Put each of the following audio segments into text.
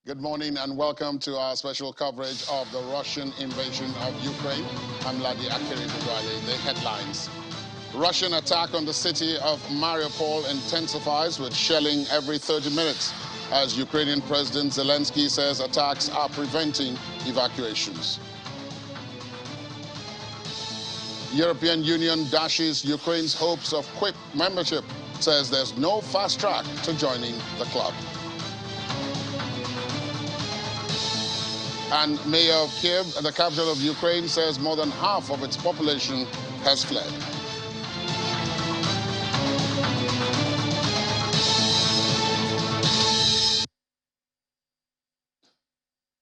Good morning and welcome to our special coverage of the Russian invasion of Ukraine. I'm Ladi Akiri. The headlines. Russian attack on the city of Mariupol intensifies with shelling every 30 minutes as Ukrainian President Zelensky says attacks are preventing evacuations. European Union dashes Ukraine's hopes of quick membership, says there's no fast track to joining the club. And Mayor of Kiev, the capital of Ukraine, says more than half of its population has fled.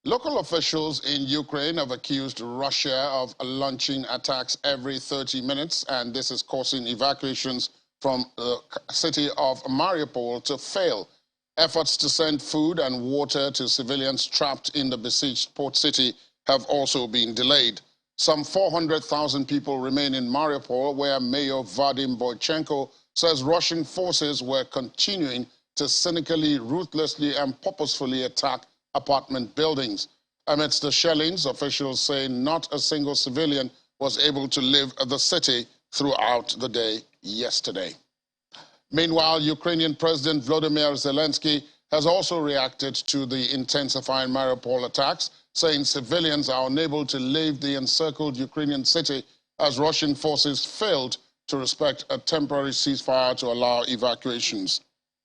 Local officials in Ukraine have accused Russia of launching attacks every 30 minutes, and this is causing evacuations from the city of Mariupol to fail. Efforts to send food and water to civilians trapped in the besieged port city have also been delayed. Some 400,000 people remain in Mariupol, where Mayor Vadim Boychenko says Russian forces were continuing to cynically, ruthlessly, and purposefully attack apartment buildings. Amidst the shellings, officials say not a single civilian was able to leave the city throughout the day yesterday. Meanwhile, Ukrainian President Volodymyr Zelensky has also reacted to the intensifying Mariupol attacks, saying civilians are unable to leave the encircled Ukrainian city as Russian forces failed to respect a temporary ceasefire to allow evacuations.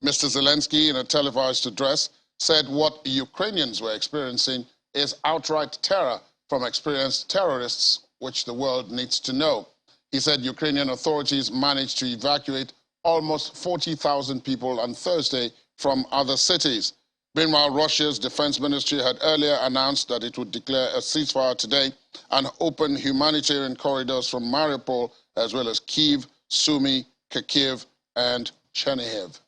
Mr. Zelensky, in a televised address, said what Ukrainians were experiencing is outright terror from experienced terrorists, which the world needs to know. He said Ukrainian authorities managed to evacuate almost 40,000 people on Thursday from other cities. Meanwhile, Russia's defense ministry had earlier announced that it would declare a ceasefire today and open humanitarian corridors from Mariupol, as well as Kyiv, Sumy, Kharkiv, and Chernihiv.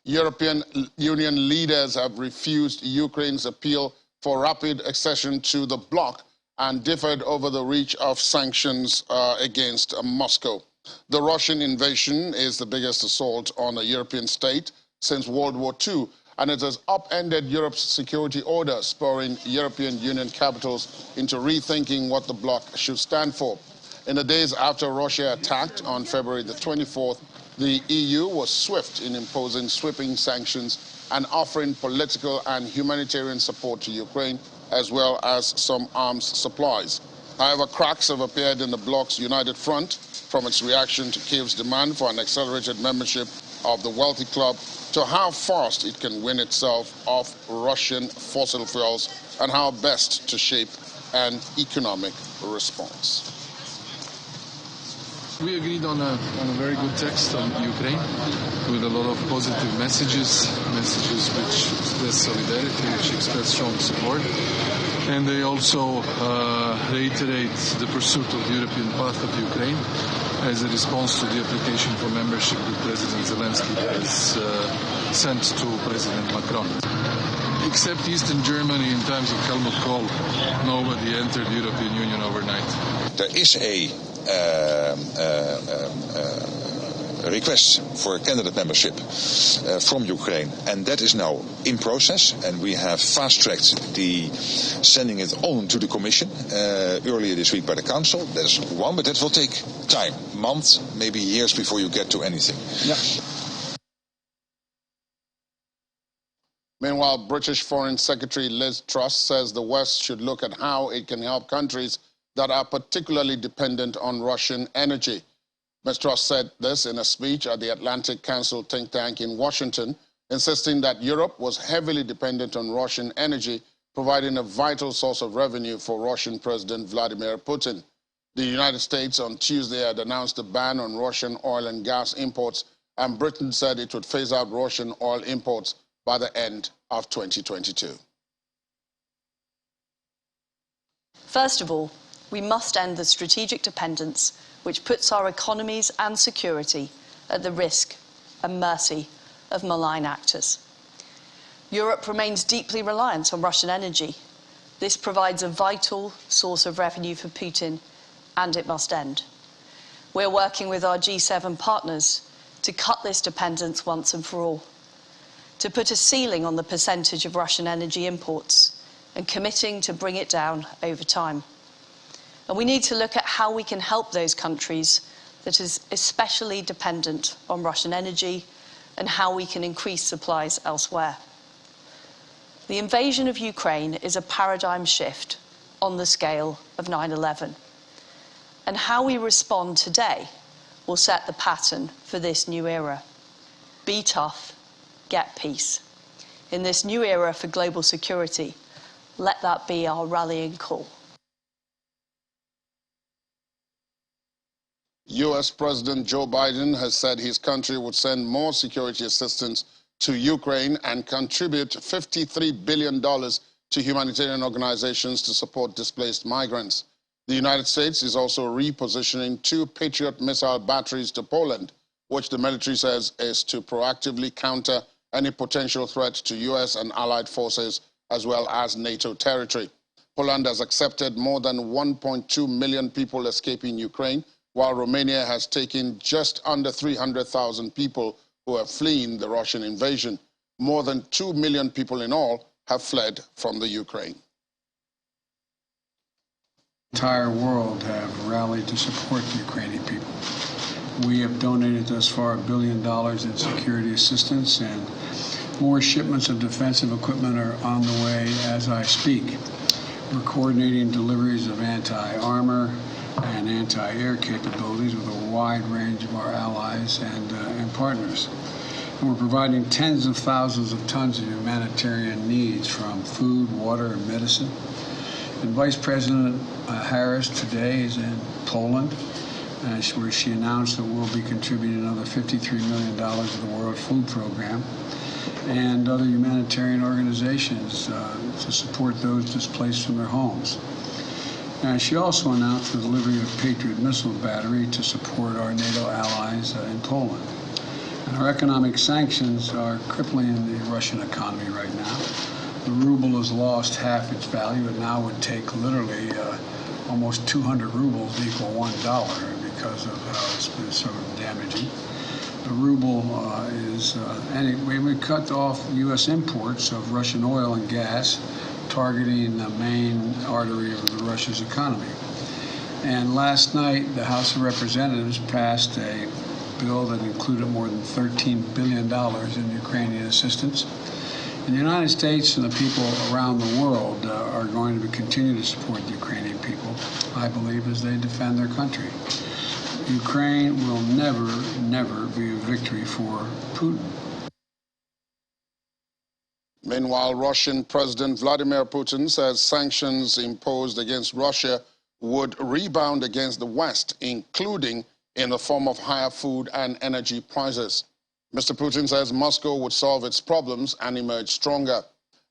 European Union leaders have refused Ukraine's appeal for rapid accession to the bloc and differed over the reach of sanctions against Moscow. The Russian invasion is the biggest assault on a European state since World War II, and it has upended Europe's security order, spurring European Union capitals into rethinking what the bloc should stand for. In the days after Russia attacked on February the 24th, the EU was swift in imposing sweeping sanctions and offering political and humanitarian support to Ukraine, as well as some arms supplies. However, cracks have appeared in the bloc's united front from its reaction to Kyiv's demand for an accelerated membership of the wealthy club to how fast it can win itself off Russian fossil fuels and how best to shape an economic response. We agreed on a very good text on Ukraine with a lot of positive messages which express solidarity, which express strong support. And they also reiterate the pursuit of the European path of Ukraine as a response to the application for membership that President Zelensky has sent to President Macron. Except Eastern Germany in times of Helmut Kohl, nobody entered the European Union overnight. There is a request for candidate membership from Ukraine, and that is now in process, and we have fast-tracked the sending it on to the Commission earlier this week by the Council. That's one, but that will take time, months, maybe years before you get to anything. Yeah. Meanwhile, British Foreign Secretary Liz Truss says the West should look at how it can help countries that are particularly dependent on Russian energy. Ms. Truss said this in a speech at the Atlantic Council think tank in Washington, insisting that Europe was heavily dependent on Russian energy, providing a vital source of revenue for Russian President Vladimir Putin. The United States on Tuesday had announced a ban on Russian oil and gas imports, and Britain said it would phase out Russian oil imports by the end of 2022. First of all, we must end the strategic dependence which puts our economies and security at the risk and mercy of malign actors. Europe remains deeply reliant on Russian energy. This provides a vital source of revenue for Putin, and it must end. We're working with our G7 partners to cut this dependence once and for all. to put a ceiling on the percentage of Russian energy imports and committing to bring it down over time. And we need to look at how we can help those countries that is especially dependent on Russian energy and how we can increase supplies elsewhere. The invasion of Ukraine is a paradigm shift on the scale of 9/11. And how we respond today will set the pattern for this new era. Be tough, get peace. In this new era for global security, let that be our rallying call. U.S. President Joe Biden has said his country would send more security assistance to Ukraine and contribute $53 billion to humanitarian organizations to support displaced migrants. The United States is also repositioning 2 Patriot missile batteries to Poland, which the military says is to proactively counter any potential threat to U.S. and allied forces as well as NATO territory. Poland has accepted more than 1.2 million people escaping Ukraine, while Romania has taken just under 300,000 people who are fleeing the Russian invasion. More than 2 million people in all have fled from the Ukraine. The entire world have rallied to support the Ukrainian people. We have donated thus far $1 billion in security assistance, and more shipments of defensive equipment are on the way as I speak. We're coordinating deliveries of anti-armor and anti-air capabilities with a wide range of our allies and partners. And we're providing tens of thousands of tons of humanitarian needs from food, water, and medicine. And Vice President Harris today is in Poland, where she announced that we'll be contributing another $53 million to the World Food Program and other humanitarian organizations to support those displaced from their homes. And she also announced the delivery of Patriot missile battery to support our NATO allies in Poland. And our economic sanctions are crippling the Russian economy right now. The ruble has lost half its value. It now would take literally almost 200 rubles to equal $1 because of how it's been sort of damaging. The ruble anyway, we cut off U.S. imports of Russian oil and gas, targeting the main artery of Russia's economy. And last night, the House of Representatives passed a bill that included more than $13 billion in Ukrainian assistance. And the United States and the people around the world are going to continue to support the Ukrainian people, I believe, as they defend their country. Ukraine will never, never be a victory for Putin. Meanwhile, Russian President Vladimir Putin says sanctions imposed against Russia would rebound against the West, including in the form of higher food and energy prices. Mr. Putin says Moscow would solve its problems and emerge stronger.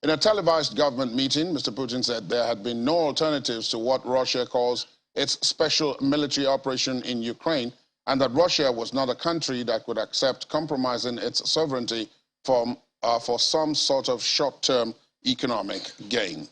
In a televised government meeting, Mr. Putin said there had been no alternatives to what Russia calls its special military operation in Ukraine, and that Russia was not a country that could accept compromising its sovereignty for some sort of short-term economic gain.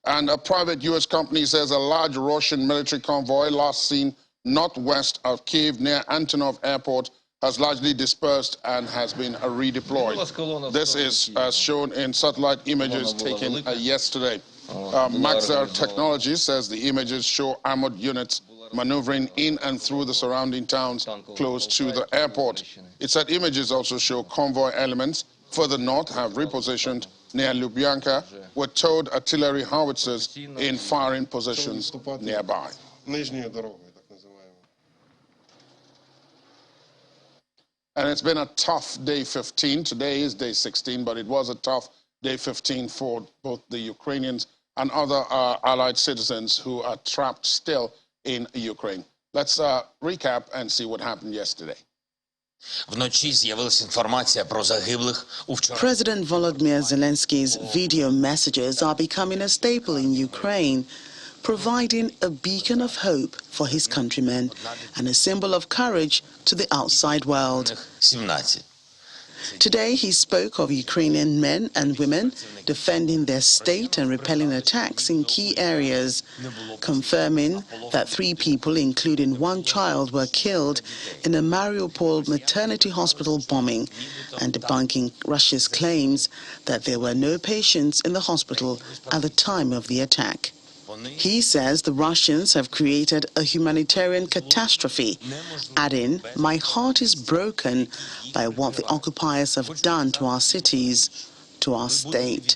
And a private U.S. company says a large Russian military convoy last seen northwest of Kyiv near Antonov Airport has largely dispersed and has been redeployed. This is as shown in satellite images taken yesterday. Maxar Technologies says the images show armored units maneuvering in and through the surrounding towns close to the airport. It said images also show convoy elements further north have repositioned near Lubyanka with towed artillery howitzers in firing positions nearby. And it's been a tough day 15. Today is day 16, but it was a tough day 15 for both the Ukrainians and other allied citizens who are trapped still in Ukraine. Let's recap and see what happened yesterday. President Volodymyr Zelensky's video messages are becoming a staple in Ukraine, providing a beacon of hope for his countrymen and a symbol of courage to the outside world. Today he spoke of Ukrainian men and women defending their state and repelling attacks in key areas, confirming that 3 people, including 1 child, were killed in a Mariupol maternity hospital bombing, and debunking Russia's claims that there were no patients in the hospital at the time of the attack. He says the Russians have created a humanitarian catastrophe, adding, "My heart is broken by what the occupiers have done to our cities, to our state."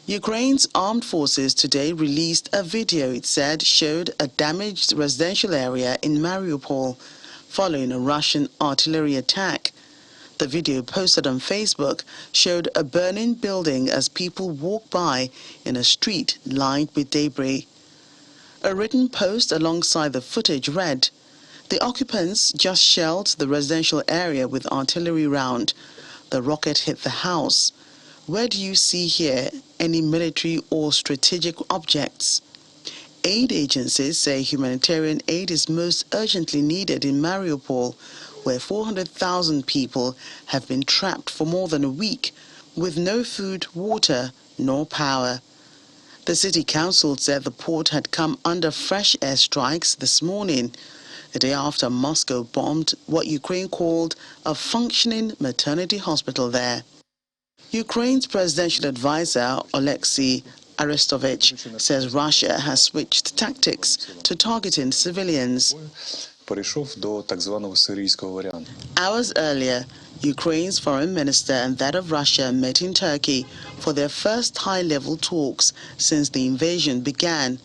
Ukraine's armed forces today released a video it said showed a damaged residential area in Mariupol following a Russian artillery attack. The video posted on Facebook showed a burning building as people walk by in a street lined with debris. A written post alongside the footage read, "The occupants just shelled the residential area with artillery round. The rocket hit the house. Where do you see here any military or strategic objects?" Aid agencies say humanitarian aid is most urgently needed in Mariupol, where 400,000 people have been trapped for more than a week with no food, water, nor power. The city council said the port had come under fresh airstrikes this morning, the day after Moscow bombed what Ukraine called a functioning maternity hospital there. Ukraine's presidential advisor, Oleksiy Arestovich, says Russia has switched tactics to targeting civilians. Hours earlier, Ukraine's foreign minister and that of Russia met in Turkey for their first high-level talks since the invasion began.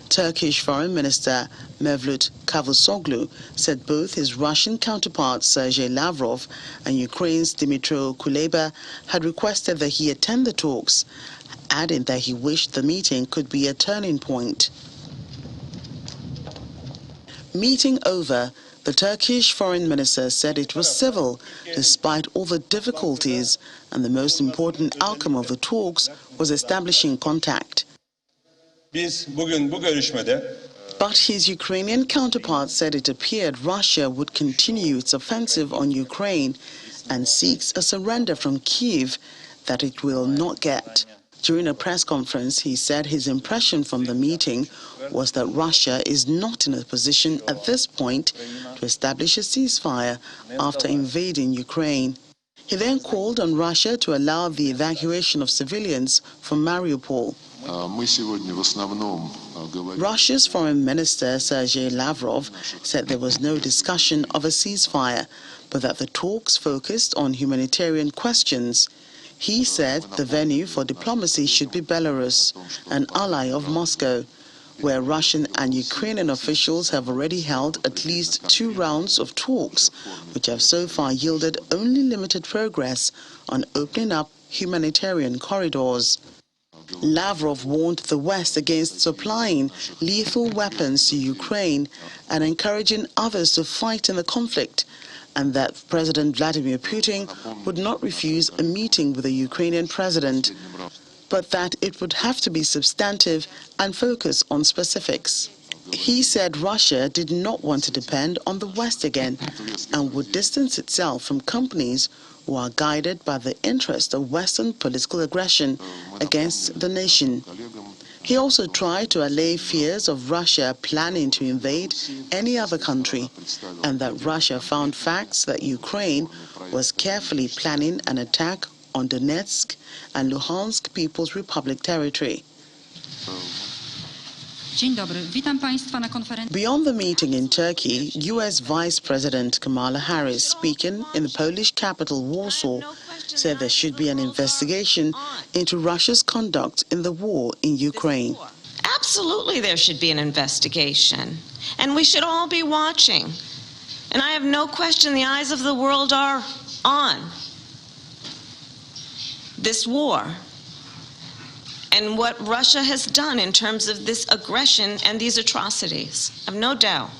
Turkish Foreign Minister Mevlut Cavusoglu said both his Russian counterpart Sergei Lavrov and Ukraine's Dmytro Kuleba had requested that he attend the talks, adding that he wished the meeting could be a turning point. Meeting over, the Turkish Foreign Minister said it was civil despite all the difficulties, and the most important outcome of the talks was establishing contact. But his Ukrainian counterpart said it appeared Russia would continue its offensive on Ukraine and seeks a surrender from Kyiv that it will not get. During a press conference, he said his impression from the meeting was that Russia is not in a position at this point to establish a ceasefire after invading Ukraine. He then called on Russia to allow the evacuation of civilians from Mariupol. Russia's Foreign Minister Sergei Lavrov said there was no discussion of a ceasefire, but that the talks focused on humanitarian questions. He said the venue for diplomacy should be Belarus, an ally of Moscow, where Russian and Ukrainian officials have already held at least 2 rounds of talks, which have so far yielded only limited progress on opening up humanitarian corridors. Lavrov warned the West against supplying lethal weapons to Ukraine and encouraging others to fight in the conflict, and that President Vladimir Putin would not refuse a meeting with the Ukrainian president, but that it would have to be substantive and focus on specifics. He said Russia did not want to depend on the West again and would distance itself from companies who are guided by the interest of Western political aggression against the nation. He also tried to allay fears of Russia planning to invade any other country, and that Russia found facts that Ukraine was carefully planning an attack on Donetsk and Luhansk People's Republic territory. Beyond the meeting in Turkey, U.S. Vice President Kamala Harris, speaking in the Polish capital Warsaw, said there should be an investigation into Russia's conduct in the war in Ukraine. Absolutely, there should be an investigation, and we should all be watching. And I have no question the eyes of the world are on this war and what Russia has done in terms of this aggression and these atrocities. I have no doubt.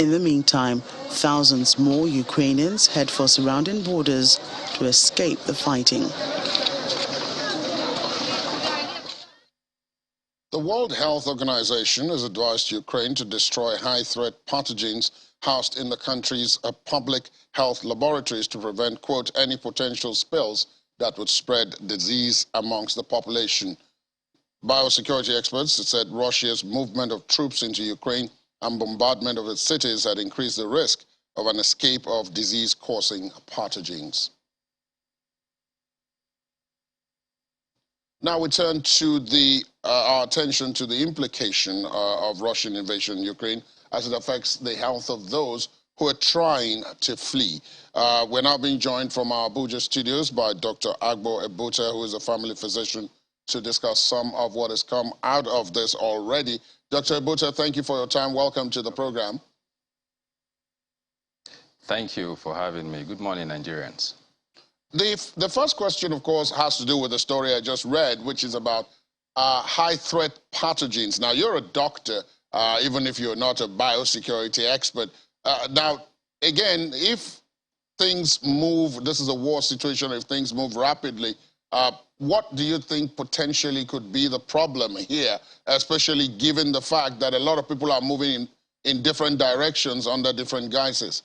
In the meantime, thousands more Ukrainians head for surrounding borders to escape the fighting. The World Health Organization has advised Ukraine to destroy high-threat pathogens housed in the country's public health laboratories to prevent, quote, any potential spills that would spread disease amongst the population. Biosecurity experts said Russia's movement of troops into Ukraine and bombardment of its cities had increased the risk of an escape of disease-causing pathogens. Now we turn to our attention to the implication of Russian invasion in Ukraine as it affects the health of those who are trying to flee. We're now being joined from our Abuja studios by Dr. Agbo Ebuta, who is a family physician, to discuss some of what has come out of this already. Dr. Ebuta, thank you for your time. Welcome to the program. Thank you for having me. Good morning, Nigerians. The first question, of course, has to do with the story I just read, which is about high-threat pathogens. Now, you're a doctor, even if you're not a biosecurity expert. Now, again, if things move, this is a war situation, if things move rapidly, what do you think potentially could be the problem here, especially given the fact that a lot of people are moving in different directions under different guises?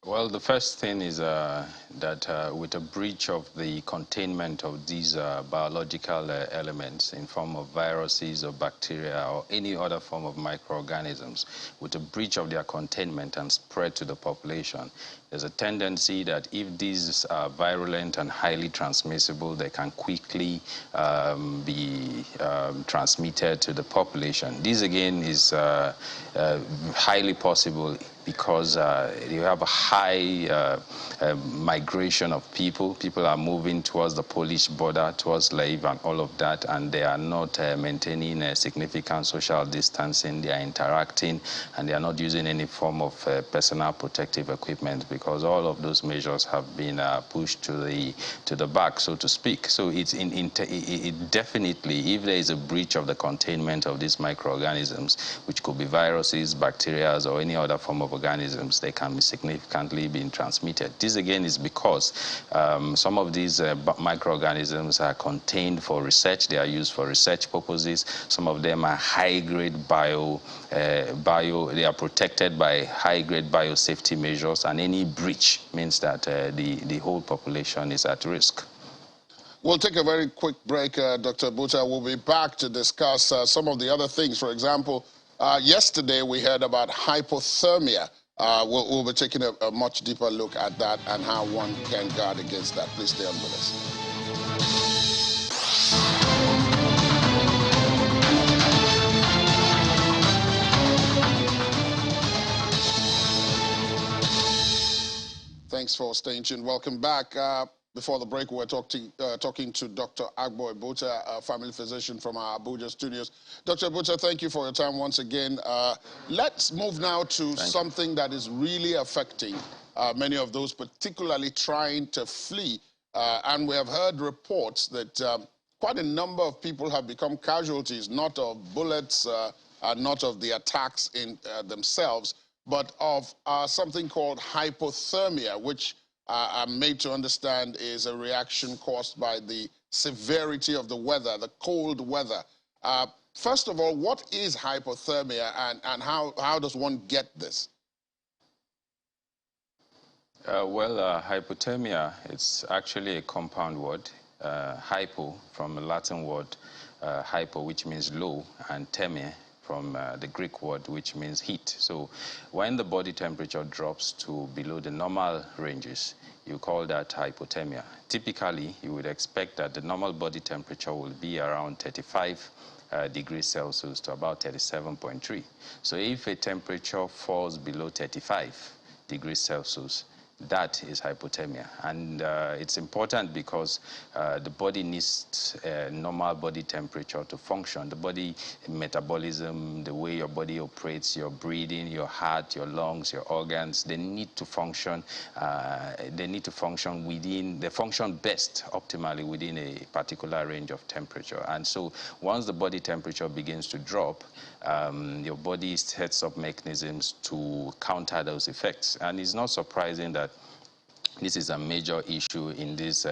Well, the first thing is that with a breach of the containment of these biological elements in form of viruses or bacteria or any other form of microorganisms, with a breach of their containment and spread to the population, there's a tendency that if these are virulent and highly transmissible, they can quickly be transmitted to the population. This, again, is highly possible because you have a high migration of people. People are moving towards the Polish border, towards Lviv and all of that, and they are not maintaining a significant social distancing. They are interacting, and they are not using any form of personal protective equipment because all of those measures have been pushed to the back, so to speak. So it's it definitely, if there is a breach of the containment of these microorganisms, which could be viruses, bacteria, or any other form of organisms, they can be significantly being transmitted. This again is because some of these microorganisms are contained for research. They are used for research purposes. Some of them are high-grade they are protected by high-grade biosafety measures, and any breach means that the whole population is at risk. We'll take a very quick break, Dr. Ebuta. We'll be back to discuss some of the other things. For example, yesterday we heard about hypothermia. We'll be taking a much deeper look at that and how one can guard against that. Please stay on with us. Thanks for staying tuned. Welcome back. Before the break, we were talking to Dr. Agbo Ebuta, a family physician from our Abuja studios. Dr. Ebuta, thank you for your time once again. Let's move now to something that is really affecting many of those particularly trying to flee. And we have heard reports that quite a number of people have become casualties, not of bullets, not of the attacks in themselves, but of something called hypothermia, which I'm made to understand is a reaction caused by the severity of the weather, the cold weather. First of all, what is hypothermia and how does one get this? Hypothermia, it's actually a compound word. Hypo, from the Latin word hypo, which means low, and thermia, from the Greek word, which means heat. So when the body temperature drops to below the normal ranges, you call that hypothermia. Typically, you would expect that the normal body temperature will be around 35 degrees Celsius to about 37.3. So if a temperature falls below 35 degrees Celsius, that is hypothermia. And it's important because the body needs normal body temperature to function. The body metabolism, the way your body operates, your breathing, your heart, your lungs, your organs, they need to function. They function best optimally within a particular range of temperature. And so once the body temperature begins to drop, your body sets up mechanisms to counter those effects. And it's not surprising that this is a major issue in this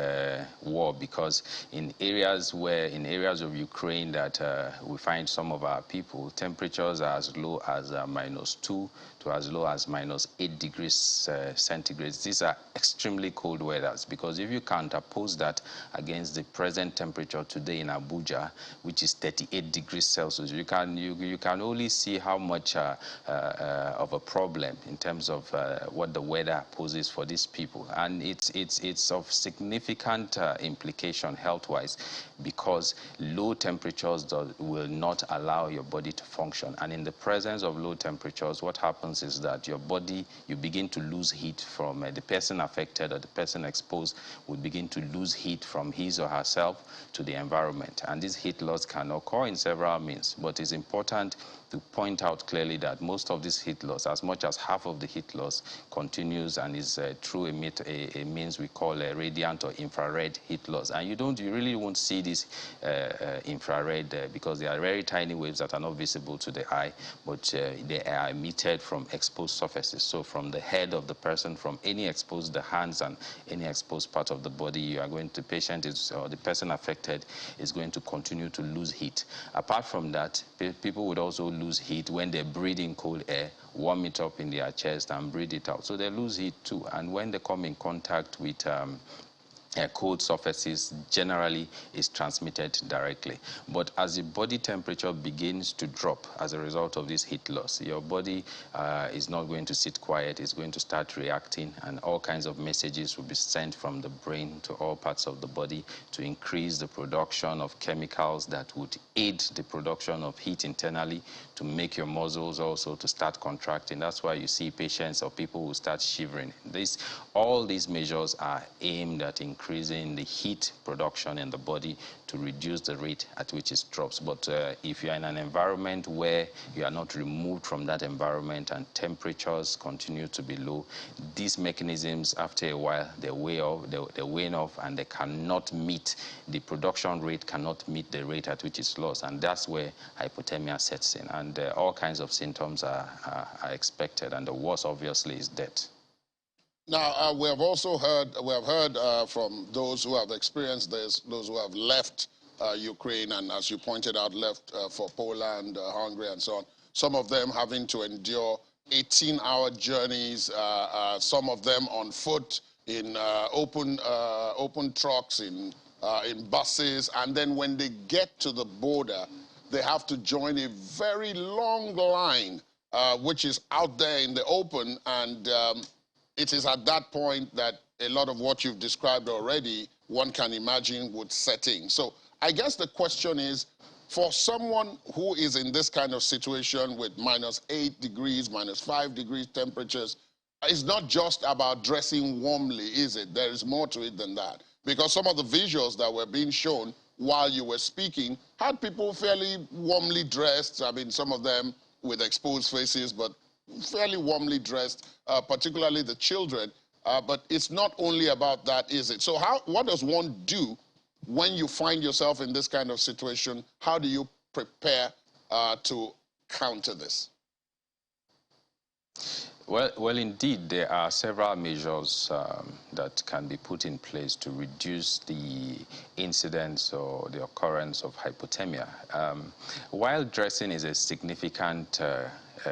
war, because in areas of Ukraine that we find some of our people, temperatures are as low as -2 to as low as -8 degrees centigrade. These are extremely cold weathers, because if you counterpose that against the present temperature today in Abuja, which is 38 degrees Celsius, you can only see how much of a problem in terms of what the weather poses for these people. And it's of significant implication health-wise, because low temperatures will not allow your body to function. And in the presence of low temperatures, what happens is that your body, you begin to lose heat from the person affected, or the person exposed will begin to lose heat from his or herself to the environment. And this heat loss can occur in several means, but it's important to point out clearly that most of this heat loss, as much as half of the heat loss, continues and is through a means we call a radiant or infrared heat loss. And you really won't see this infrared because they are very tiny waves that are not visible to the eye, but they are emitted from exposed surfaces. So from the head of the person, from any exposed, the hands and any exposed part of the body, the patient is, or the person affected is going to continue to lose heat. Apart from that, people would also lose heat when they breathe in cold air, warm it up in their chest and breathe it out. So they lose heat too. And when they come in contact with cold surfaces, generally is transmitted directly. But as the body temperature begins to drop as a result of this heat loss, your body is not going to sit quiet. It's going to start reacting, and all kinds of messages will be sent from the brain to all parts of the body to increase the production of chemicals that would aid the production of heat internally, to make your muscles also to start contracting. That's why you see patients or people who start shivering. All these measures are aimed at increasing the heat production in the body to reduce the rate at which it drops. But if you are in an environment where you are not removed from that environment and temperatures continue to be low, these mechanisms, after a while, they wane off, and they cannot meet, the production rate cannot meet the rate at which it's lost. And that's where hypothermia sets in. And all kinds of symptoms are expected. And the worst, obviously, is death. Now, we have heard from those who have experienced this, those who have left Ukraine, and as you pointed out, left for Poland, Hungary, and so on. Some of them having to endure 18-hour journeys, some of them on foot, in open trucks, in buses, and then when they get to the border, they have to join a very long line, which is out there in the open, and it is at that point that a lot of what you've described already, one can imagine, would set in. So I guess the question is, for someone who is in this kind of situation with -8 degrees, -5 degrees temperatures, it's not just about dressing warmly, is it? There is more to it than that. Because some of the visuals that were being shown while you were speaking had people fairly warmly dressed. I mean, some of them with exposed faces, but fairly warmly dressed, particularly the children. But it's not only about that, is it? So what does one do when you find yourself in this kind of situation? How do you prepare to counter this? Well, indeed, there are several measures that can be put in place to reduce the incidence or the occurrence of hypothermia. While dressing is a significant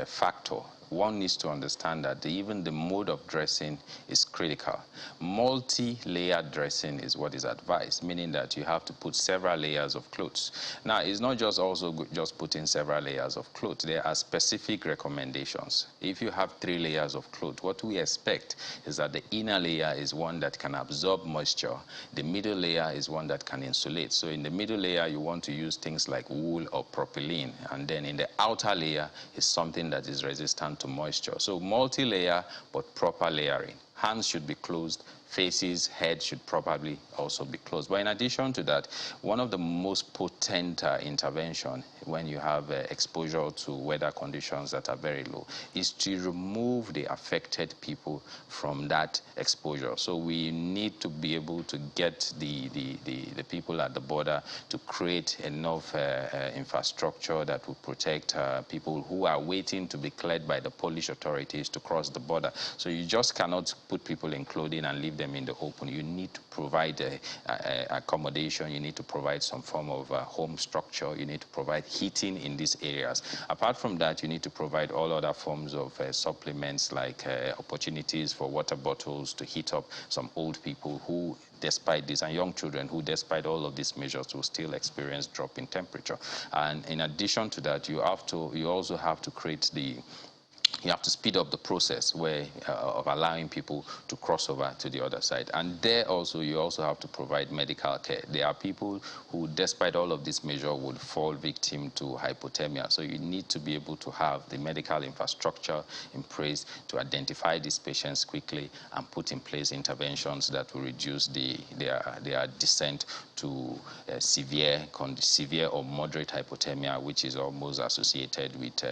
factor, one needs to understand that even the mode of dressing is critical. Multi-layered dressing is what is advised, meaning that you have to put several layers of clothes. Now, it's not just putting several layers of clothes. There are specific recommendations. If you have 3 layers of clothes, what we expect is that the inner layer is one that can absorb moisture. The middle layer is one that can insulate. So in the middle layer, you want to use things like wool or propylene. And then in the outer layer is something that is resistant to moisture. So multi-layer, but proper layering. Hands should be closed. Faces, head should probably also be closed. But in addition to that, one of the most potent intervention when you have exposure to weather conditions that are very low is to remove the affected people from that exposure. So we need to be able to get the people at the border to create enough infrastructure that will protect people who are waiting to be cleared by the Polish authorities to cross the border. So you just cannot put people in clothing and leave them in the open. You need to provide accommodation. You need to provide some form of home structure. You need to provide heating in these areas. Apart from that, you need to provide all other forms of supplements like opportunities for water bottles to heat up some old people who, despite this, and young children who, despite all of these measures, will still experience drop in temperature. And in addition to that, you also have to create you have to speed up the process of allowing people to cross over to the other side. And there also, you also have to provide medical care. There are people who, despite all of this measure, would fall victim to hypothermia. So you need to be able to have the medical infrastructure in place to identify these patients quickly and put in place interventions that will reduce their descent to severe or moderate hypothermia, which is almost associated with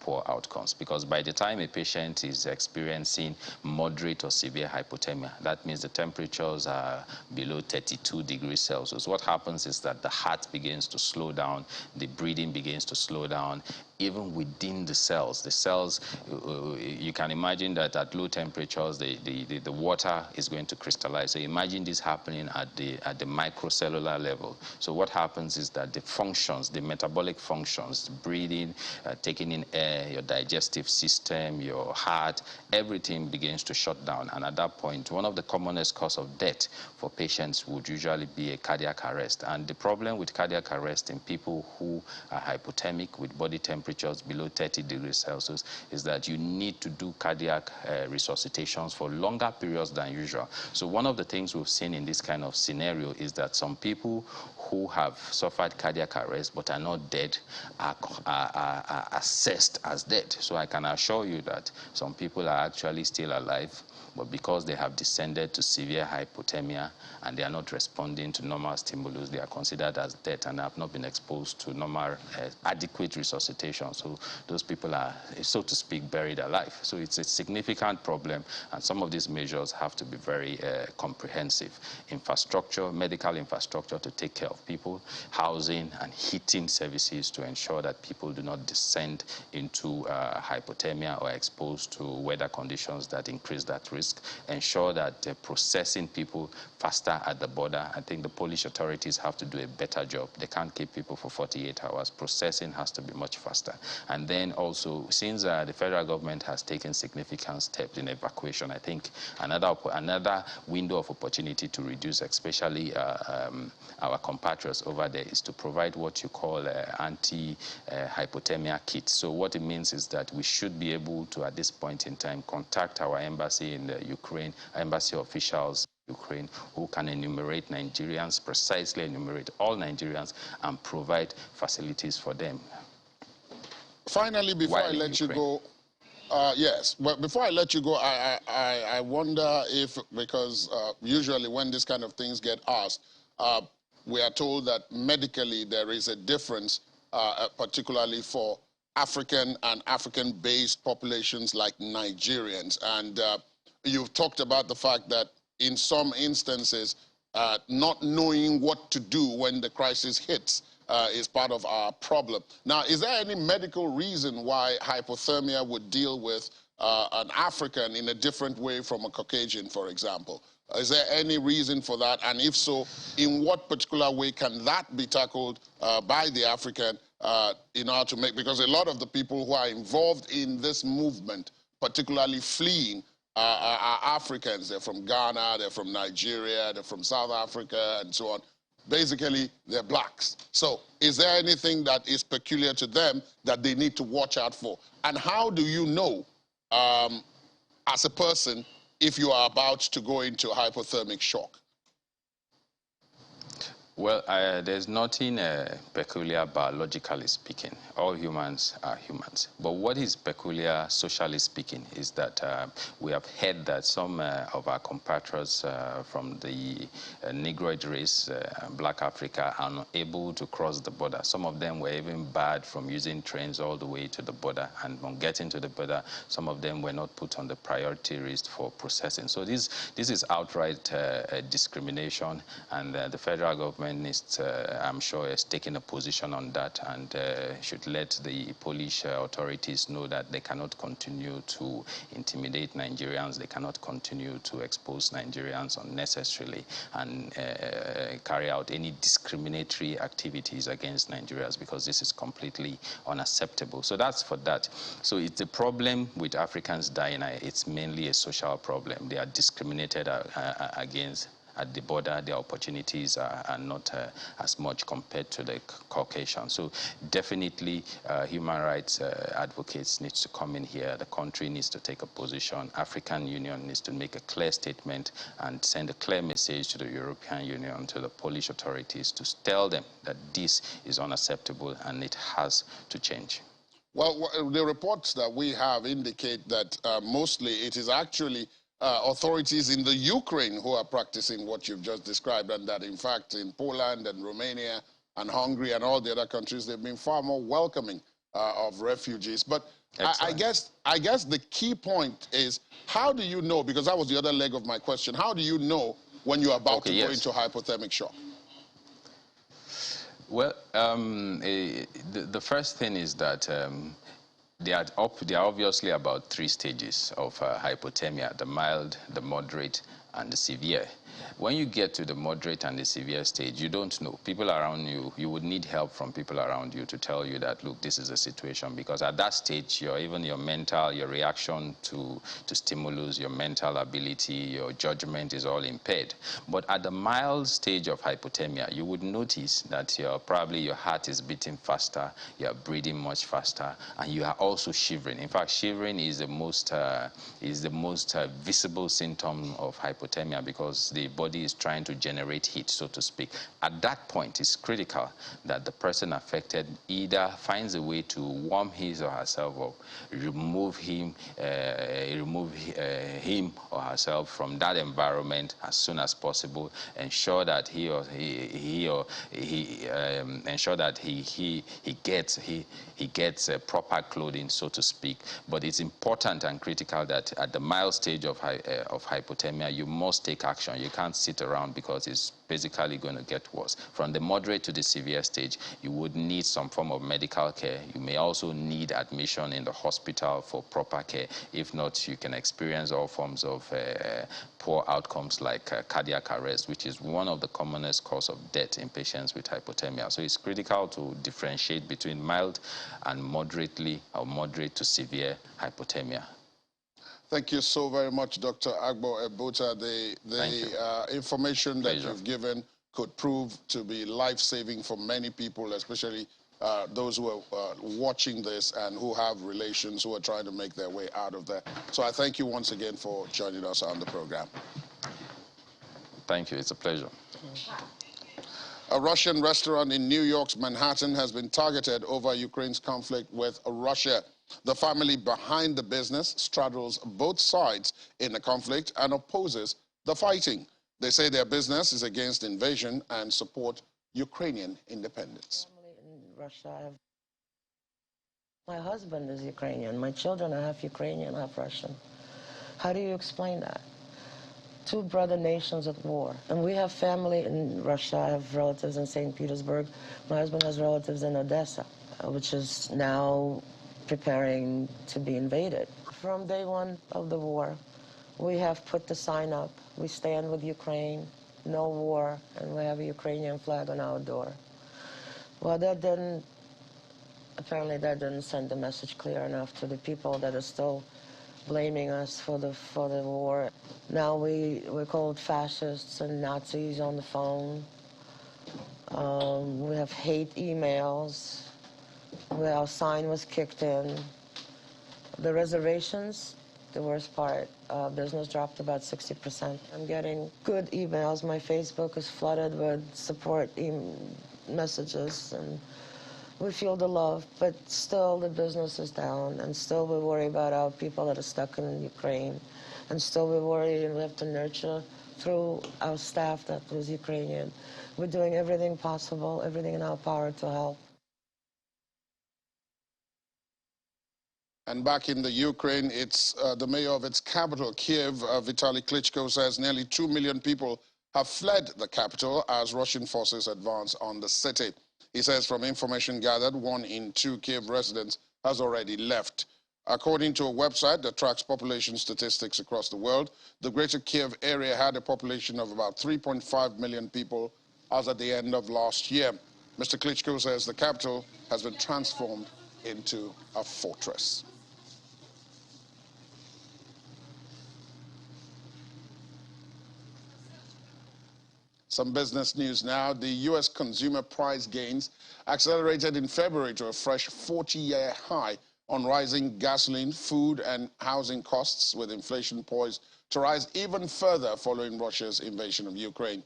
poor outcomes. Because by the time a patient is experiencing moderate or severe hypothermia, that means the temperatures are below 32 degrees Celsius. What happens is that the heart begins to slow down, the breathing begins to slow down, even within the cells. The cells, you can imagine that at low temperatures, the water is going to crystallize. So imagine this happening at the microcellular level. So what happens is that the functions, the metabolic functions, breathing, taking in air, your digestive system, your heart, everything begins to shut down. And at that point, one of the commonest cause of death for patients would usually be a cardiac arrest. And the problem with cardiac arrest in people who are hypothermic with body temperatures below 30 degrees Celsius is that you need to do cardiac resuscitations for longer periods than usual. So one of the things we've seen in this kind of scenario is that some people who have suffered cardiac arrest but are not dead are assessed as dead. So I can assure you that some people are actually still alive, but because they have descended to severe hypothermia and they are not responding to normal stimulus, they are considered as dead and have not been exposed to normal, adequate resuscitation. So those people are, so to speak, buried alive. So it's a significant problem, and some of these measures have to be very comprehensive. Infrastructure, medical infrastructure to take care of people, housing and heating services to ensure that people do not descend into hypothermia or exposed to weather conditions that increase that risk. Ensure that processing people faster at the border. I think the Polish authorities have to do a better job. They can't keep people for 48 hours. Processing has to be much faster. And then also, since the federal government has taken significant steps in evacuation, I think another window of opportunity to reduce, especially our compatriots over there, is to provide what you call anti-hypothermia kits. So what it means is that we should be able to, at this point in time, contact our embassy in Ukraine, embassy officials in Ukraine, who can enumerate Nigerians, precisely enumerate all Nigerians, and provide facilities for them. Finally, before I let you go, yes, but before I let you go, I wonder if, because usually when this kind of things get asked, we are told that medically there is a difference, particularly for African and African-based populations like Nigerians. And you've talked about the fact that in some instances, not knowing what to do when the crisis hits is part of our problem. Now, is there any medical reason why hypothermia would deal with an African in a different way from a Caucasian, for example? Is there any reason for that? And if so, in what particular way can that be tackled by the African in order to make, because a lot of the people who are involved in this movement, particularly fleeing, are Africans. They're from Ghana, they're from Nigeria, they're from South Africa, and so on. Basically, they're blacks. So is there anything that is peculiar to them that they need to watch out for? And how do you know, as a person, if you are about to go into hypothermic shock? Well, there's nothing peculiar biologically speaking. All humans are humans. But what is peculiar socially speaking is that we have heard that some of our compatriots from the Negroid race, Black Africa, are not able to cross the border. Some of them were even barred from using trains all the way to the border. And on getting to the border, some of them were not put on the priority list for processing. So this is outright discrimination, and the federal government government needs, I'm sure, has taken a position on that and should let the Polish authorities know that they cannot continue to intimidate Nigerians, they cannot continue to expose Nigerians unnecessarily and carry out any discriminatory activities against Nigerians, because this is completely unacceptable. So that's for that. So it's a problem with Africans dying. It's mainly a social problem. They are discriminated against at the border. Their opportunities are not as much compared to the Caucasian. So definitely human rights advocates need to come in here. The country needs to take a position. African Union needs to make a clear statement and send a clear message to the European Union, to the Polish authorities, to tell them that this is unacceptable and it has to change. Well, the reports that we have indicate that mostly it is actually authorities in the Ukraine who are practicing what you've just described, and that in fact in Poland and Romania and Hungary and all the other countries, they've been far more welcoming of refugees. But I guess the key point is, how do you know, because that was the other leg of my question, how do you know when you're about to go into hypothermic shock? Well, the first thing is that there are obviously about 3 stages of hypothermia: the mild, the moderate, and the severe. When you get to the moderate and the severe stage, you don't know. People around you, you would need help from people around you to tell you that, look, this is the situation. Because at that stage, even your mental, your reaction to stimulus, your mental ability, your judgment is all impaired. But at the mild stage of hypothermia, you would notice that probably your heart is beating faster, you're breathing much faster, and you are also shivering. In fact, shivering is the most visible symptom of hypothermia, because the body is trying to generate heat, so to speak. At that point, it's critical that the person affected either finds a way to warm his or herself up, remove him or herself from that environment as soon as possible, ensure that he gets proper clothing, so to speak. But it's important and critical that at the mild stage of hypothermia, you must take action. You can't sit around, because it's basically going to get worse. From the moderate to the severe stage, you would need some form of medical care. You may also need admission in the hospital for proper care. If not, you can experience all forms of poor outcomes like cardiac arrest, which is one of the commonest cause of death in patients with hypothermia. So it's critical to differentiate between mild and moderate to severe hypothermia. Thank you so very much, Dr. Agbo Ebota. The information that you've given could prove to be life-saving for many people, especially those who are watching this and who have relations who are trying to make their way out of there. So I thank you once again for joining us on the program. Thank you. It's a pleasure. A Russian restaurant in New York's Manhattan has been targeted over Ukraine's conflict with Russia. The family behind the business straddles both sides in the conflict and opposes the fighting. They say their business is against invasion and support Ukrainian independence. In Russia, my husband is Ukrainian. My children are half Ukrainian, half Russian. How do you explain that? 2 brother nations at war. And we have family in Russia. I have relatives in St. Petersburg. My husband has relatives in Odessa, which is now preparing to be invaded. From day 1 of the war, we have put the sign up. We stand with Ukraine, no war, and we have a Ukrainian flag on our door. Well, apparently that didn't send the message clear enough to the people that are still blaming us for the war. Now we're called fascists and Nazis on the phone. We have hate emails. Our sign was kicked in. The reservations, the worst part, business dropped about 60%. I'm getting good emails. My Facebook is flooded with support messages, and we feel the love, but still the business is down, and still we worry about our people that are stuck in Ukraine, and still we worry, and we have to nurture through our staff that was Ukrainian. We're doing everything possible, everything in our power to help. And back in the Ukraine, it's the mayor of its capital, Kiev, Vitaly Klitschko, says nearly 2 million people have fled the capital as Russian forces advance on the city. He says from information gathered, 1 in 2 Kiev residents has already left. According to a website that tracks population statistics across the world, the greater Kiev area had a population of about 3.5 million people as at the end of last year. Mr. Klitschko says the capital has been transformed into a fortress. Some business news now. The U.S. consumer price gains accelerated in February to a fresh 40-year high on rising gasoline, food, and housing costs, with inflation poised to rise even further following Russia's invasion of Ukraine.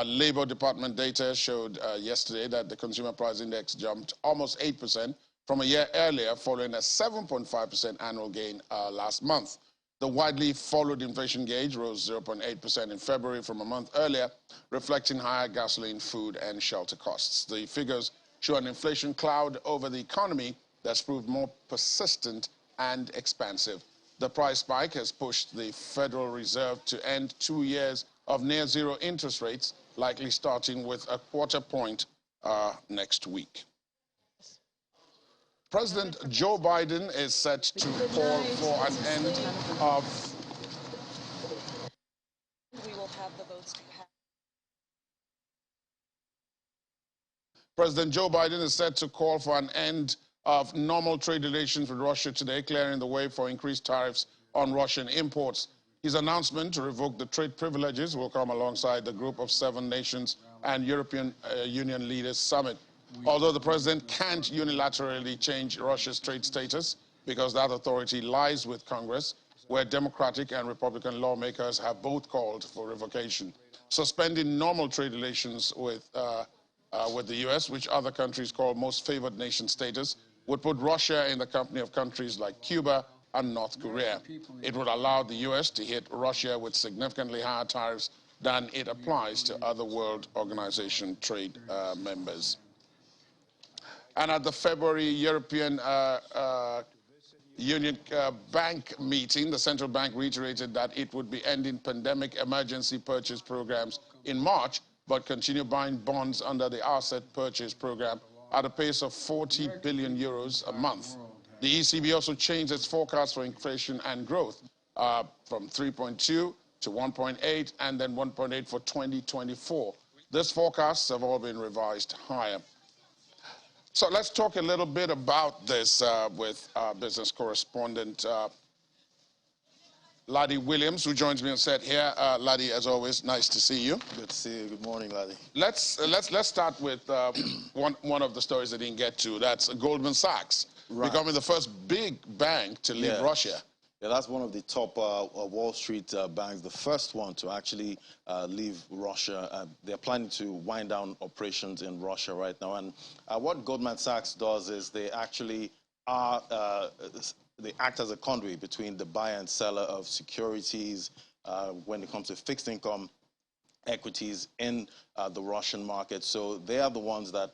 Labor Department data showed yesterday that the consumer price index jumped almost 8% from a year earlier, following a 7.5% annual gain last month. The widely followed inflation gauge rose 0.8% in February from a month earlier, reflecting higher gasoline, food, and shelter costs. The figures show an inflation cloud over the economy that's proved more persistent and expansive. The price spike has pushed the Federal Reserve to end 2 years of near-zero interest rates, likely starting with a quarter point next week. President Joe Biden is set to call for an end of... President Joe Biden is set to call for an end of normal trade relations with Russia today, clearing the way for increased tariffs on Russian imports. His announcement to revoke the trade privileges will come alongside the Group of 7 Nations and European Union Leaders Summit. Although the president can't unilaterally change Russia's trade status because that authority lies with Congress, where Democratic and Republican lawmakers have both called for revocation. Suspending normal trade relations with the U.S., which other countries call most favored nation status, would put Russia in the company of countries like Cuba and North Korea. It would allow the U.S. to hit Russia with significantly higher tariffs than it applies to other World Organization trade members. And at the February European Union Bank meeting, the central bank reiterated that it would be ending pandemic emergency purchase programs in March, but continue buying bonds under the asset purchase program at a pace of 40 billion euros a month. The ECB also changed its forecast for inflation and growth from 3.2 to 1.8 and then 1.8 for 2024. These forecasts have all been revised higher. So let's talk a little bit about this with our business correspondent, Laddie Williams, who joins me on set here. Laddie, as always, nice to see you. Good to see you. Good morning, Laddie. Let's start with one of the stories I didn't get to. That's Goldman Sachs becoming the first big bank to leave Russia. Yeah, that's one of the top Wall Street banks, the first one to actually leave Russia. They're planning to wind down operations in Russia right now. And what Goldman Sachs does is they actually are, they act as a conduit between the buyer and seller of securities when it comes to fixed income equities in the Russian market. So they are the ones that,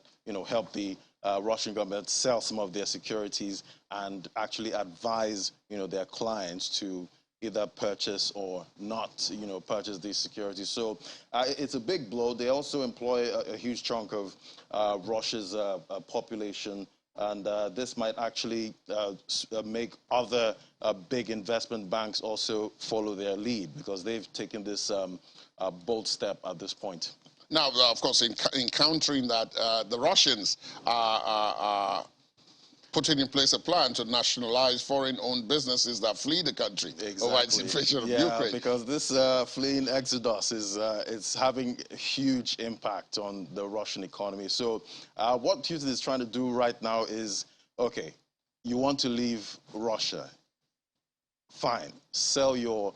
help the Russian government sell some of their securities and actually advise, their clients to either purchase or not, purchase these securities. So it's a big blow. They also employ a huge chunk of Russia's population. And this might actually make other big investment banks also follow their lead, because they've taken this bold step at this point. Now, of course, in countering that, the Russians are putting in place a plan to nationalize foreign-owned businesses that flee the country over its invasion of Ukraine. Because this fleeing exodus is it's having a huge impact on the Russian economy. So what Putin is trying to do right now is, okay, you want to leave Russia, fine, sell your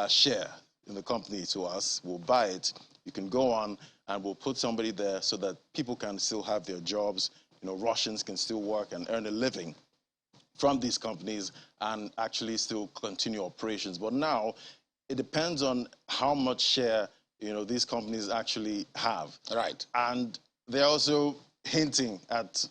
share in the company to us, we'll buy it, you can go on, and we'll put somebody there so that people can still have their jobs. Russians can still work and earn a living from these companies and actually still continue operations. But now it depends on how much share, these companies actually have. Right. And they're also hinting at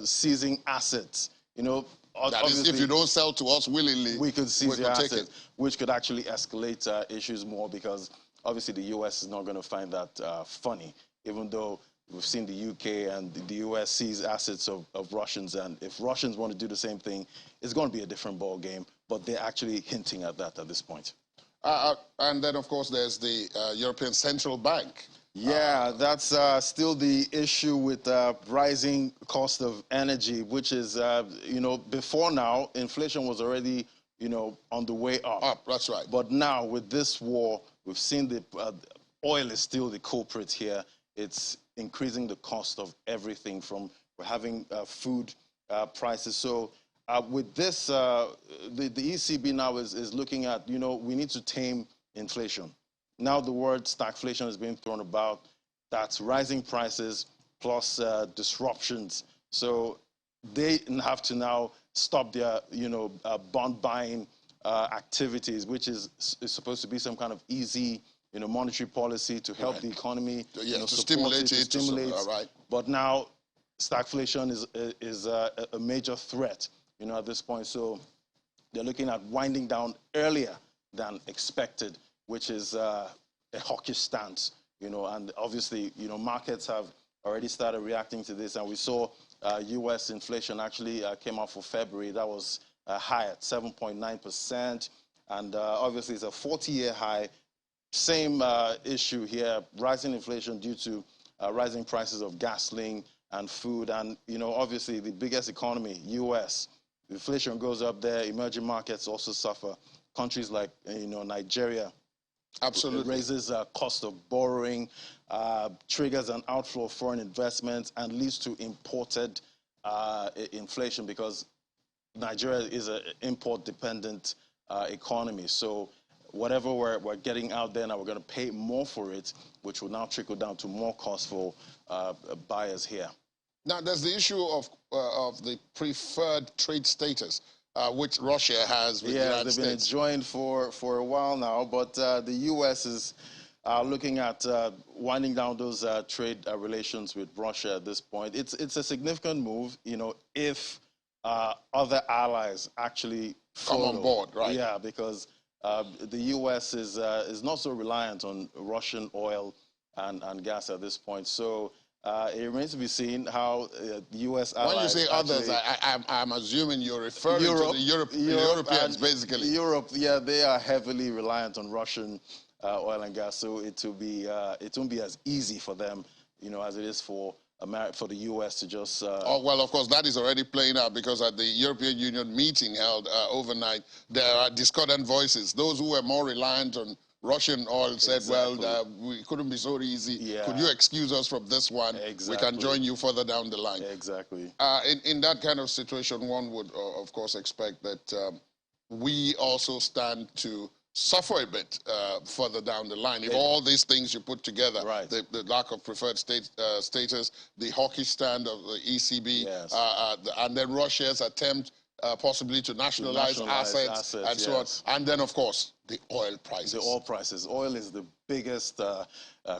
seizing assets. That is, if you don't sell to us willingly, we could seize your assets, which could actually escalate issues more, because obviously the U.S. is not going to find that funny, even though we've seen the U.K. and the U.S. seize assets of Russians, and if Russians want to do the same thing, it's going to be a different ball game, but they're actually hinting at that at this point. And then, of course, there's the European Central Bank. Yeah, that's still the issue with rising cost of energy, which is, you know, before now, inflation was already, you know, on the way up. That's right. But now, with this war, we've seen the oil is still the culprit here. It's increasing the cost of everything from having food prices. So with this, the ECB now is looking at, you know, we need to tame inflation. Now the word stagflation is being thrown about. That's rising prices plus disruptions. So they have to now stop their, you know, bond buying activities, which is supposed to be some kind of easy, you know, monetary policy to help the economy, you know, to stimulate it. Right. But now stagflation is a major threat, you know, at this point. So they're looking at winding down earlier than expected, which is a hawkish stance, you know, and obviously, you know, markets have already started reacting to this, and we saw U.S. inflation actually came out for February. That was high at 7.9%, and obviously it's a 40-year high. Same issue here, rising inflation due to rising prices of gasoline and food, and, you know, obviously the biggest economy, U.S., inflation goes up there, emerging markets also suffer. Countries like, you know, Nigeria, absolutely, it raises cost of borrowing, triggers an outflow of foreign investments, and leads to imported inflation because Nigeria is an import-dependent economy. So whatever we're getting out there now, we're going to pay more for it, which will now trickle down to more cost for buyers here. Now, there's the issue of the preferred trade status, which Russia has with the United States. Yeah, they've been enjoined for a while now, but the U.S. is looking at winding down those trade relations with Russia at this point. It's a significant move, you know, if other allies actually follow. Come on board, right? Yeah, because the U.S. is not so reliant on Russian oil and gas at this point. So it remains to be seen how the U.S. allies. When you say others, I'm assuming you're referring to the Europeans, basically. Europe, yeah, they are heavily reliant on Russian oil and gas, so it won't be as easy for them, you know, as it is for the U.S. to just... Oh, well, of course, that is already playing out because at the European Union meeting held overnight, there are discordant voices. Those who were more reliant on Russian oil said, well, we couldn't be so easy. Yeah. Could you excuse us from this one? Exactly. We can join you further down the line. Exactly. In that kind of situation, one would, of course, expect that we also stand to suffer a bit further down the line. If all these things you put together, right, the lack of preferred status, the hawkish stand of the ECB, yes, and then Russia's attempt possibly to nationalize assets and so on. And then, of course, the oil prices. The oil prices. Oil is the biggest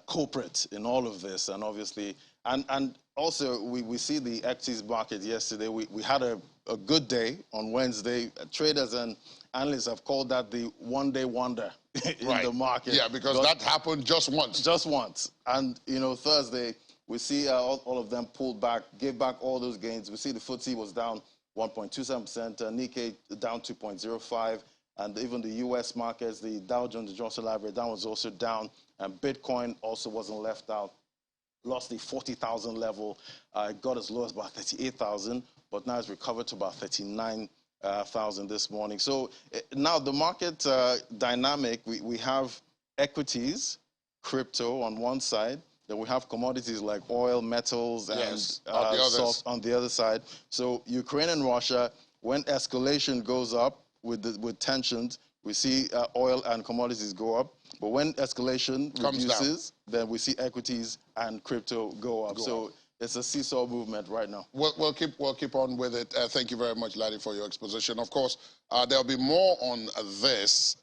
culprit in all of this, and obviously, and also we see the equities market yesterday. We had a good day on Wednesday. Traders and analysts have called that the one-day wonder in the market. Yeah, because that happened just once. Just once. And, you know, Thursday, we see all of them pulled back, gave back all those gains. We see the FTSE was down 1.27%, Nikkei down 2.05%, and even the U.S. markets, the Dow Jones Industrial Average, that was also down, and Bitcoin also wasn't left out. Lost the 40,000 level. It got as low as about 38,000, but now it's recovered to about 39,000 this morning. So now the market dynamic, we have equities, crypto on one side, then we have commodities like oil, metals, and salt on the other side. So Ukraine and Russia, when escalation goes up with tensions, we see oil and commodities go up. But when escalation reduces, then we see equities and crypto go up. So it's a seesaw movement right now. We'll keep on with it. Thank you very much, Laddie, for your exposition. Of course, there'll be more on this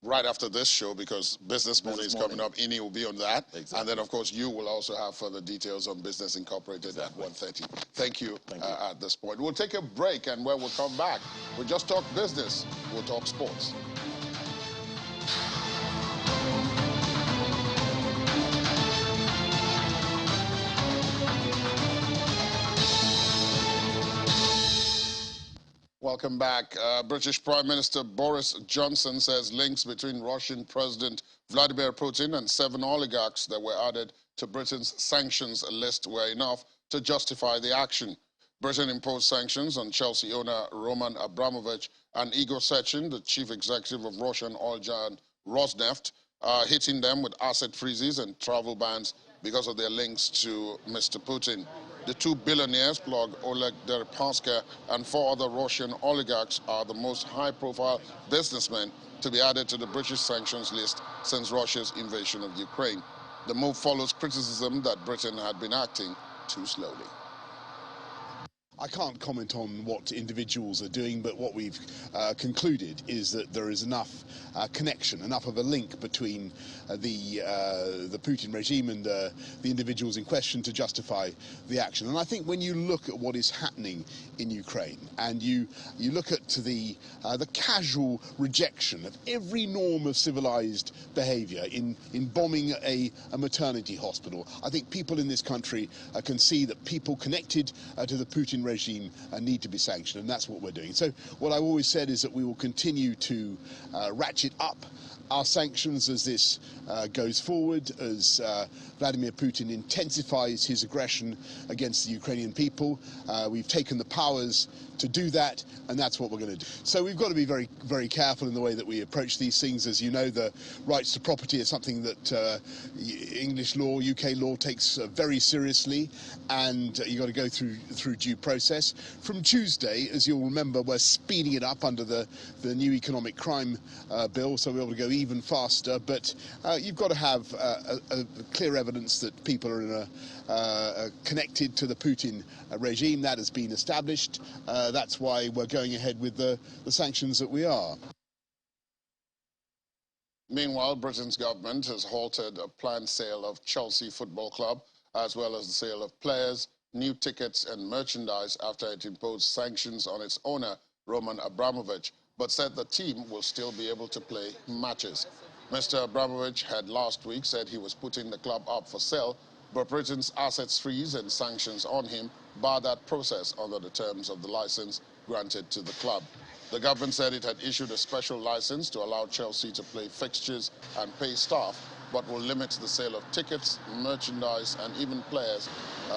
right after this show because Business Morning is coming up. Ini will be on that. Exactly. And then, of course, you will also have further details on Business Incorporated at 1:30. Thank you. At this point. We'll take a break, and when we'll come back, we'll just talk business. We'll talk sports. Welcome back. British Prime Minister Boris Johnson says links between Russian President Vladimir Putin and 7 oligarchs that were added to Britain's sanctions list were enough to justify the action. Britain imposed sanctions on Chelsea owner Roman Abramovich and Igor Sechin, the chief executive of Russian oil giant Rosneft, hitting them with asset freezes and travel bans because of their links to Mr. Putin. The 2 billionaires, plug Oleg Deripaska and 4 other Russian oligarchs, are the most high-profile businessmen to be added to the British sanctions list since Russia's invasion of Ukraine. The move follows criticism that Britain had been acting too slowly. I can't comment on what individuals are doing, but what we've concluded is that there is enough connection, enough of a link between the Putin regime and the individuals in question to justify the action. And I think when you look at what is happening in Ukraine and you look at the casual rejection of every norm of civilized behavior in bombing a maternity hospital, I think people in this country can see that people connected to the Putin regime need to be sanctioned, and that's what we're doing. So what I've always said is that we will continue to ratchet up our sanctions as this goes forward, as Vladimir Putin intensifies his aggression against the Ukrainian people. We've taken the powers to do that, and that's what we're going to do. So we've got to be very, very careful in the way that we approach these things. As you know, the rights to property is something that English law, UK law takes very seriously, and you've got to go through due process. From Tuesday, as you'll remember, we're speeding it up under the new economic crime bill, so we're able to go even faster. But you've got to have a clear evidence that people are in connected to the Putin regime. That has been established. That's why we're going ahead with the sanctions that we are. Meanwhile, Britain's government has halted a planned sale of Chelsea Football Club, as well as the sale of players, new tickets and merchandise after it imposed sanctions on its owner, Roman Abramovich, but said the team will still be able to play matches. Mr. Abramovich had last week said he was putting the club up for sale, but Britain's assets freeze and sanctions on him bar that process under the terms of the license granted to the club. The government said it had issued a special license to allow Chelsea to play fixtures and pay staff, but will limit the sale of tickets, merchandise and even players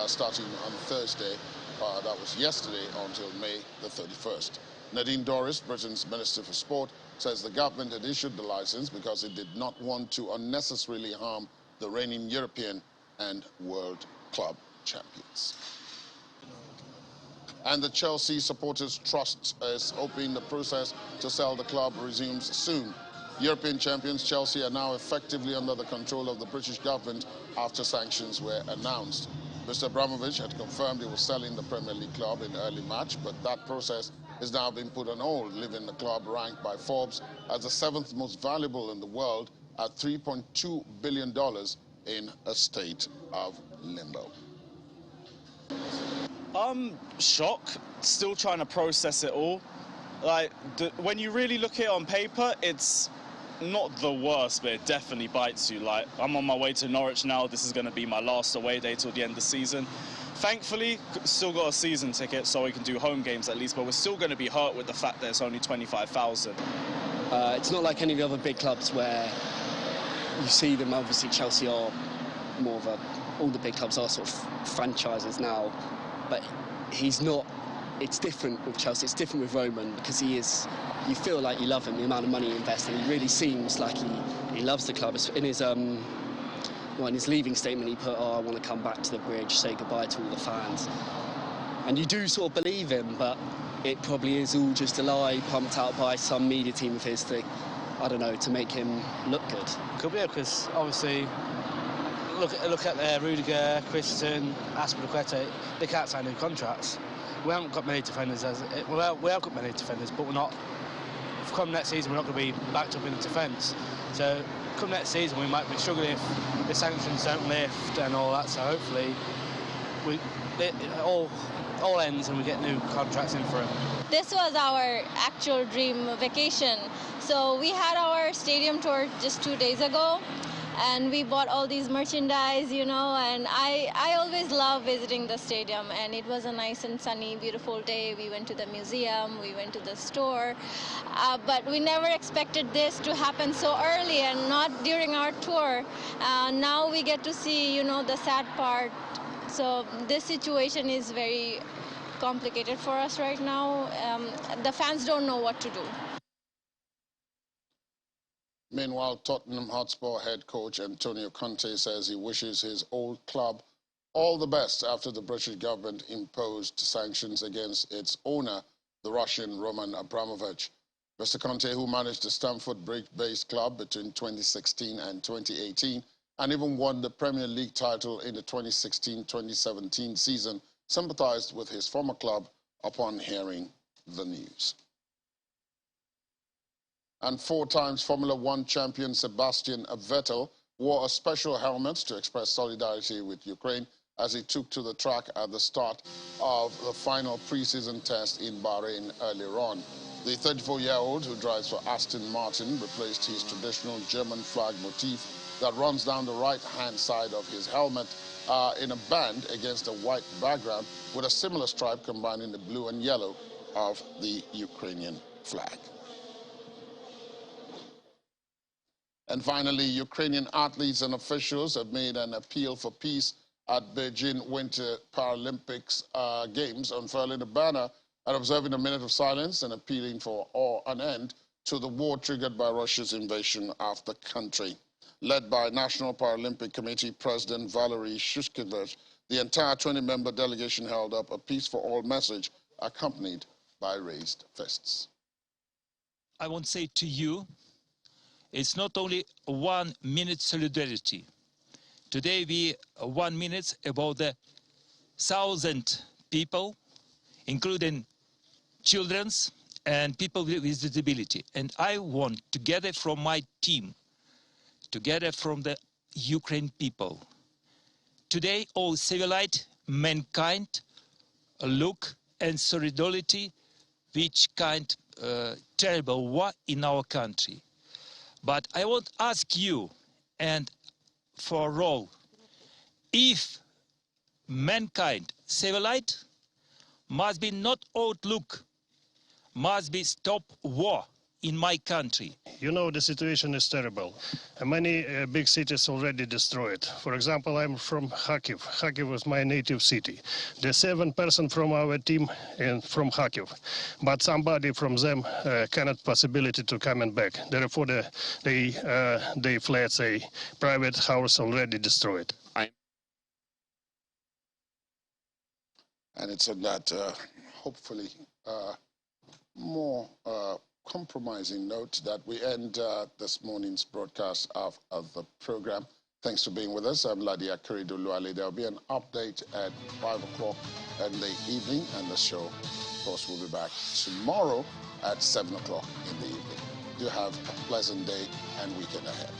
starting on Thursday, that was yesterday, until May the 31st. Nadine Dorries, Britain's Minister for Sport, says the government had issued the license because it did not want to unnecessarily harm the reigning European and World Club champions. And the Chelsea Supporters Trust is hoping the process to sell the club resumes soon. European champions Chelsea are now effectively under the control of the British government after sanctions were announced. Mr. Abramovich had confirmed he was selling the Premier League club in early March, but that process is now being put on hold, leaving the club ranked by Forbes as the 7th most valuable in the world at $3.2 billion in a state of limbo. I'm shocked, still trying to process it all. Like, when you really look at it on paper, it's not the worst, but it definitely bites you. Like, I'm on my way to Norwich now. This is going to be my last away day till the end of the season. Thankfully, still got a season ticket, so we can do home games at least, but we're still going to be hurt with the fact that it's only 25,000. It's not like any of the other big clubs where you see them. Obviously, Chelsea are more of all the big clubs are sort of franchises now, but he's not. It's different with Chelsea. It's different with Roman because he is. You feel like you love him. The amount of money he invests, and he really seems like he loves the club. In his leaving statement, he put, "Oh, I want to come back to the bridge, say goodbye to all the fans." And you do sort of believe him, but it probably is all just a lie pumped out by some media team of his to, I don't know, to make him look good. Could be, because obviously, look at Rudiger, Christensen, Aspilicueta. They can't sign new contracts. We haven't got many defenders. We have got many defenders, but we're not. Come next season, we're not going to be backed up in the defence. So come next season, we might be struggling if the sanctions don't lift and all that. So hopefully, it all ends and we get new contracts in for him. This was our actual dream vacation. So we had our stadium tour just 2 days ago, and we bought all these merchandise, you know, and I always love visiting the stadium, and it was a nice and sunny, beautiful day. We went to the museum, we went to the store, but we never expected this to happen so early and not during our tour. Now we get to see, you know, the sad part. So this situation is very complicated for us right now. The fans don't know what to do. Meanwhile, Tottenham Hotspur head coach Antonio Conte says he wishes his old club all the best after the British government imposed sanctions against its owner, the Russian Roman Abramovich. Mr. Conte, who managed the Stamford Bridge-based club between 2016 and 2018, and even won the Premier League title in the 2016-2017 season, sympathized with his former club upon hearing the news. And four-time Formula One champion Sebastian Vettel wore a special helmet to express solidarity with Ukraine as he took to the track at the start of the final pre-season test in Bahrain earlier on. The 34-year-old, who drives for Aston Martin, replaced his traditional German flag motif that runs down the right-hand side of his helmet in a band against a white background with a similar stripe combining the blue and yellow of the Ukrainian flag. And finally, Ukrainian athletes and officials have made an appeal for peace at Beijing Winter Paralympics Games, unfurling a banner and observing a minute of silence and appealing for an end to the war triggered by Russia's invasion of the country. Led by National Paralympic Committee President Valery Shushkevich, the entire 20-member delegation held up a peace for all message accompanied by raised fists. I want to say to you, it's not only 1 minute solidarity. Today we 1 minute about the 1,000 people, including children and people with disability. And I want, together from my team, together from the Ukraine people, today all civilized mankind look and solidarity which kind terrible war in our country. But I want to ask you, and for all, if mankind civilized, must be not outlook, must be stop war in my country. You know, the situation is terrible. Many big cities already destroyed. For example, I'm from Kharkiv. Kharkiv was my native city. There's 7 persons from our team and from Kharkiv, but somebody from them cannot possibility to come back. Therefore, they fled a private house already destroyed. And it's on that, hopefully, more compromising note that we end this morning's broadcast of the program. Thanks for being with us. I'm Ladia Kuriduluale. There'll be an update at 5 o'clock in the evening, and the show, of course, will be back tomorrow at 7 o'clock in the evening. Do have a pleasant day and weekend ahead.